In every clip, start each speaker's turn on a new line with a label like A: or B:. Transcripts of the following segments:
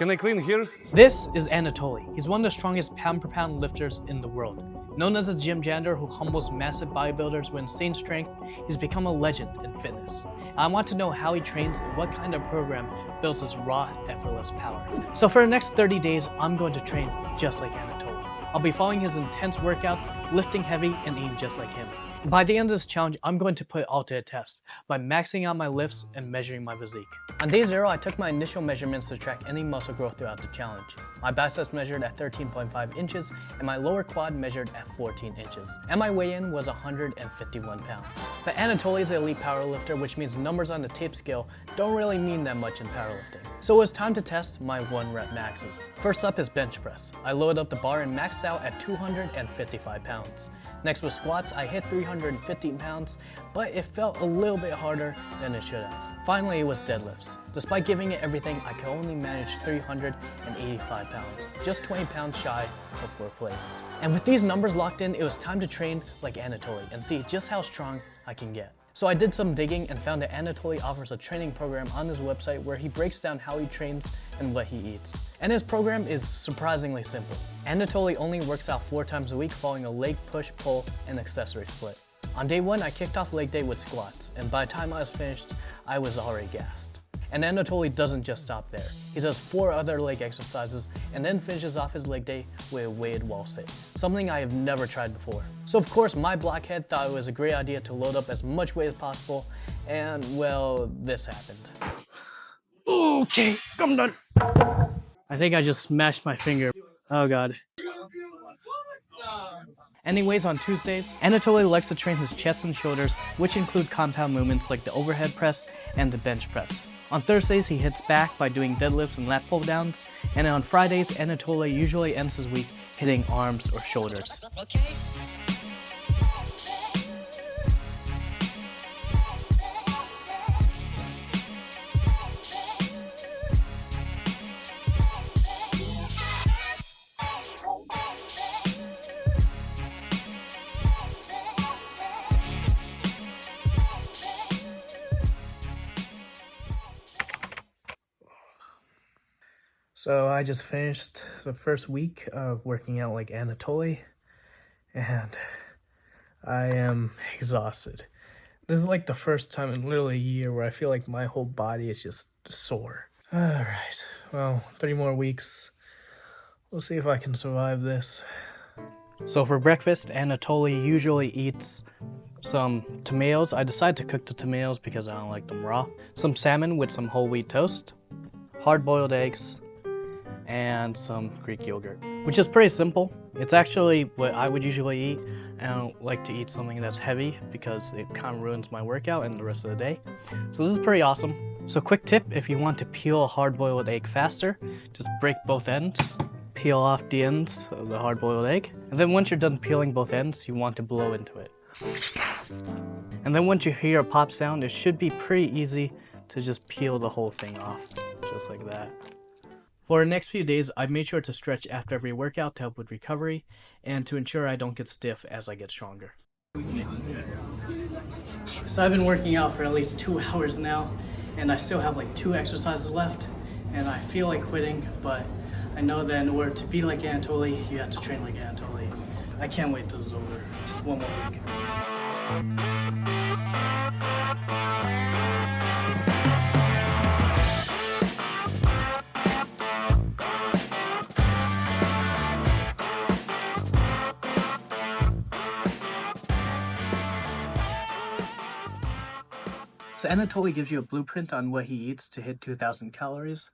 A: can I clean here?
B: This is Anatoly. He's one of the strongest pound-per-pound lifters in the world. Known as a gym janitor who humbles massive bodybuilders with insane strength, he's become a legend in fitness. I want to know how he trains and what kind of program builds his raw, effortless power. So for the next 30 days, I'm going to train just like Anatoly. I'll be following his intense workouts, lifting heavy, and eating just like him. By the end of this challenge, I'm going to put it all to a test by maxing out my lifts and measuring my physique. On day 0, I took my initial measurements to track any muscle growth throughout the challenge. My biceps measured at 13.5 inches and my lower quad measured at 14 inches. And my weigh-in was 151 pounds. But Anatoly is an elite powerlifter, which means numbers on the tape scale don't really mean that much in powerlifting. So it was time to test my 1 rep maxes. First up is bench press. I loaded up the bar and maxed out at 255 pounds. Next was squats. I hit 315 pounds, but it felt a little bit harder than it should have. Finally, it was deadlifts. Despite giving it everything, I could only manage 385 pounds, just 20 pounds shy of 4 plates. And with these numbers locked in, it was time to train like Anatoly and see just how strong I can get. So I did some digging and found that Anatoly offers a training program on his website where he breaks down how he trains and what he eats. And his program is surprisingly simple. Anatoly only works out 4 times a week following a leg push, pull, and accessory split. On day 1, I kicked off leg day with squats, and by the time I was finished, I was already gassed. And Anatoly doesn't just stop there. He does 4 other leg exercises and then finishes off his leg day with a weighted wall sit, something I have never tried before. So of course, my blockhead thought it was a great idea to load up as much weight as possible, and well, this happened. Okay, I'm done. I think I just smashed my finger. Oh god. Anyways, on Tuesdays, Anatoly likes to train his chest and shoulders, which include compound movements like the overhead press and the bench press. On Thursdays, he hits back by doing deadlifts and lat pull downs, and on Fridays, Anatoly usually ends his week hitting arms or shoulders. So I just finished the first week of working out like Anatoly, and I am exhausted. This is like the first time in literally a year where I feel like my whole body is just sore. Alright, well, 3 more weeks. We'll see if I can survive this. So for breakfast, Anatoly usually eats some tomatoes. I decided to cook the tomatoes because I don't like them raw. Some salmon with some whole wheat toast, hard-boiled eggs, and some Greek yogurt, which is pretty simple. It's actually what I would usually eat. I don't like to eat something that's heavy because it kind of ruins my workout and the rest of the day. So this is pretty awesome. So quick tip, if you want to peel a hard-boiled egg faster, just break both ends, peel off the ends of the hard-boiled egg, and then once you're done peeling both ends, you want to blow into it. And then once you hear a pop sound, it should be pretty easy to just peel the whole thing off, just like that. For the next few days, I made sure to stretch after every workout to help with recovery and to ensure I don't get stiff as I get stronger. So I've been working out for at least 2 hours now, and I still have like 2 exercises left, and I feel like quitting, but I know that in order to be like Anatoly, you have to train like Anatoly. I can't wait till it's over. Just 1 more week. So Anatoly gives you a blueprint on what he eats to hit 2,000 calories.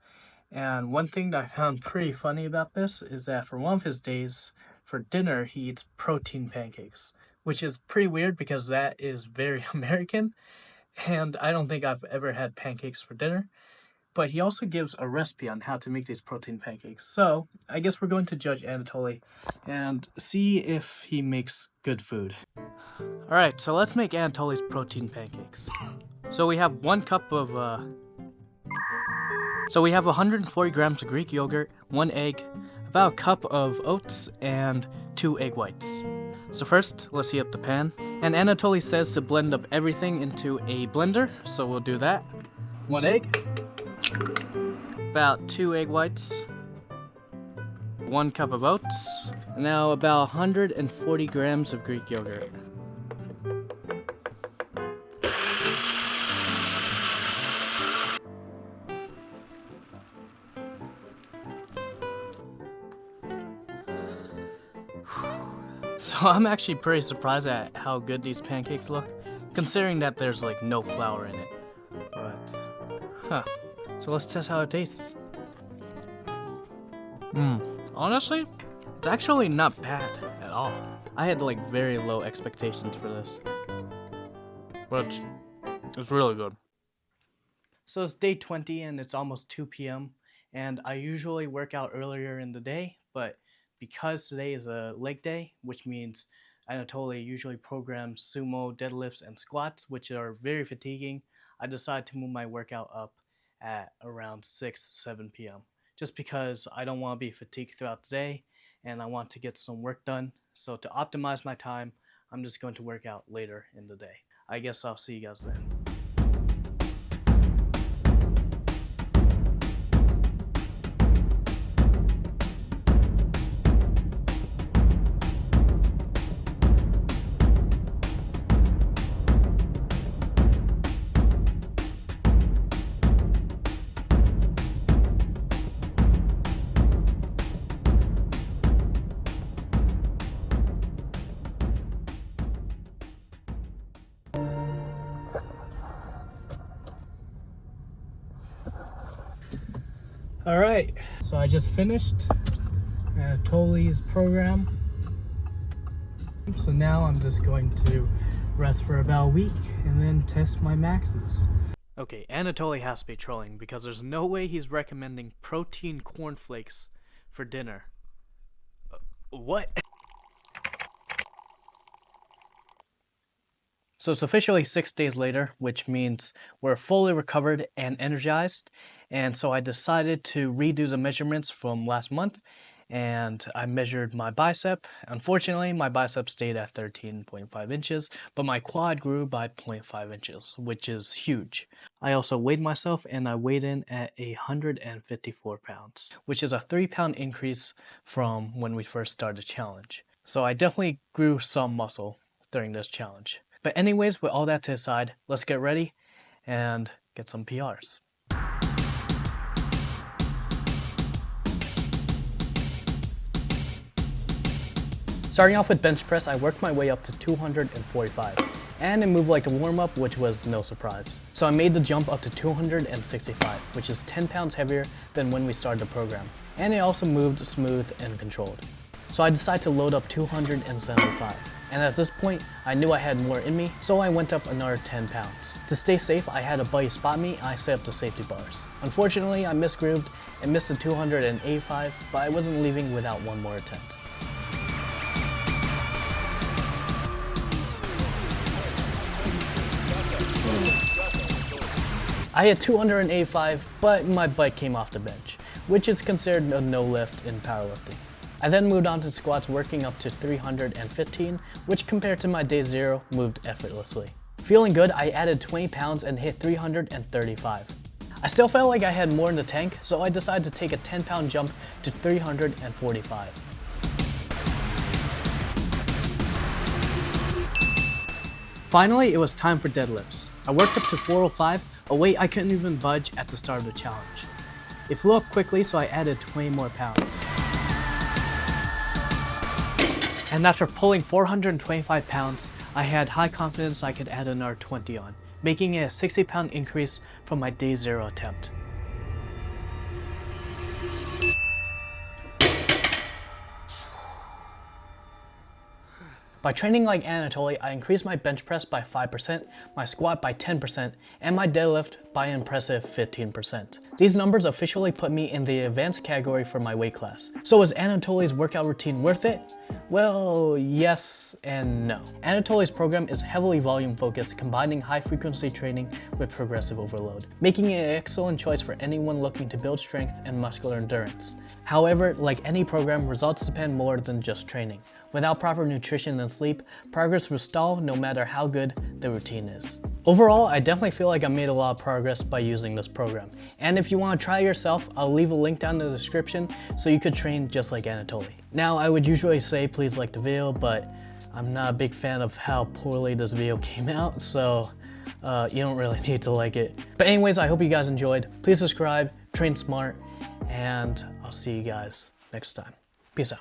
B: And one thing that I found pretty funny about this is that for one of his days, for dinner, he eats protein pancakes, which is pretty weird because that is very American. And I don't think I've ever had pancakes for dinner. But he also gives a recipe on how to make these protein pancakes. So I guess we're going to judge Anatoly and see if he makes good food. All right, so let's make Anatoly's protein pancakes. So we have 1 cup of, 140 grams of Greek yogurt, 1 egg, about a cup of oats, and 2 egg whites. So first, let's heat up the pan. And Anatoly says to blend up everything into a blender, so we'll do that. 1 egg, about 2 egg whites, 1 cup of oats, now about 140 grams of Greek yogurt. So I'm actually pretty surprised at how good these pancakes look, considering that there's like no flour in it. But, so let's test how it tastes. Honestly, it's actually not bad at all. I had like very low expectations for this, but it's really good. So it's day 20 and it's almost 2 p.m. and I usually work out earlier in the day, but because today is a leg day, which means Anatoly usually programs sumo, deadlifts, and squats, which are very fatiguing, I decided to move my workout up at around 6, 7 p.m. just because I don't want to be fatigued throughout the day and I want to get some work done. So to optimize my time, I'm just going to work out later in the day. I guess I'll see you guys then. Alright, so I just finished Anatoly's program. So now I'm just going to rest for about a week and then test my maxes. Okay, Anatoly has to be trolling because there's no way he's recommending protein cornflakes for dinner. What? So it's officially 6 days later, which means we're fully recovered and energized. And so I decided to redo the measurements from last month and I measured my bicep. Unfortunately, my bicep stayed at 13.5 inches, but my quad grew by 0.5 inches, which is huge. I also weighed myself and I weighed in at 154 pounds, which is a 3-pound increase from when we first started the challenge. So I definitely grew some muscle during this challenge. But anyways, with all that to the side, let's get ready and get some PRs. Starting off with bench press, I worked my way up to 245, and it moved like a warm-up, which was no surprise. So I made the jump up to 265, which is 10 pounds heavier than when we started the program, and it also moved smooth and controlled. So I decided to load up 275. And at this point, I knew I had more in me, so I went up another 10 pounds. To stay safe, I had a buddy spot me and I set up the safety bars. Unfortunately, I misgrooved and missed the 285, but I wasn't leaving without one more attempt. I hit 285, but my bike came off the bench, which is considered a no lift in powerlifting. I then moved on to squats, working up to 315, which compared to my day 0 moved effortlessly. Feeling good, I added 20 pounds and hit 335. I still felt like I had more in the tank, so I decided to take a 10-pound jump to 345. Finally, it was time for deadlifts. I worked up to 405, a weight I couldn't even budge at the start of the challenge. It flew up quickly, so I added 20 more pounds. And after pulling 425 pounds, I had high confidence I could add another 20 on, making it a 60-pound increase from my day 0 attempt. By training like Anatoly, I increased my bench press by 5%, my squat by 10%, and my deadlift by an impressive 15%. These numbers officially put me in the advanced category for my weight class. So is Anatoly's workout routine worth it? Well, yes and no. Anatoly's program is heavily volume focused, combining high frequency training with progressive overload, making it an excellent choice for anyone looking to build strength and muscular endurance. However, like any program, results depend more than just training. Without proper nutrition and sleep, progress will stall no matter how good the routine is. Overall, I definitely feel like I made a lot of progress by using this program. And if you want to try it yourself, I'll leave a link down in the description so you could train just like Anatoly. Now, I would usually say please like the video, but I'm not a big fan of how poorly this video came out, so you don't really need to like it. But anyways, I hope you guys enjoyed. Please subscribe, train smart, and I'll see you guys next time. Peace out.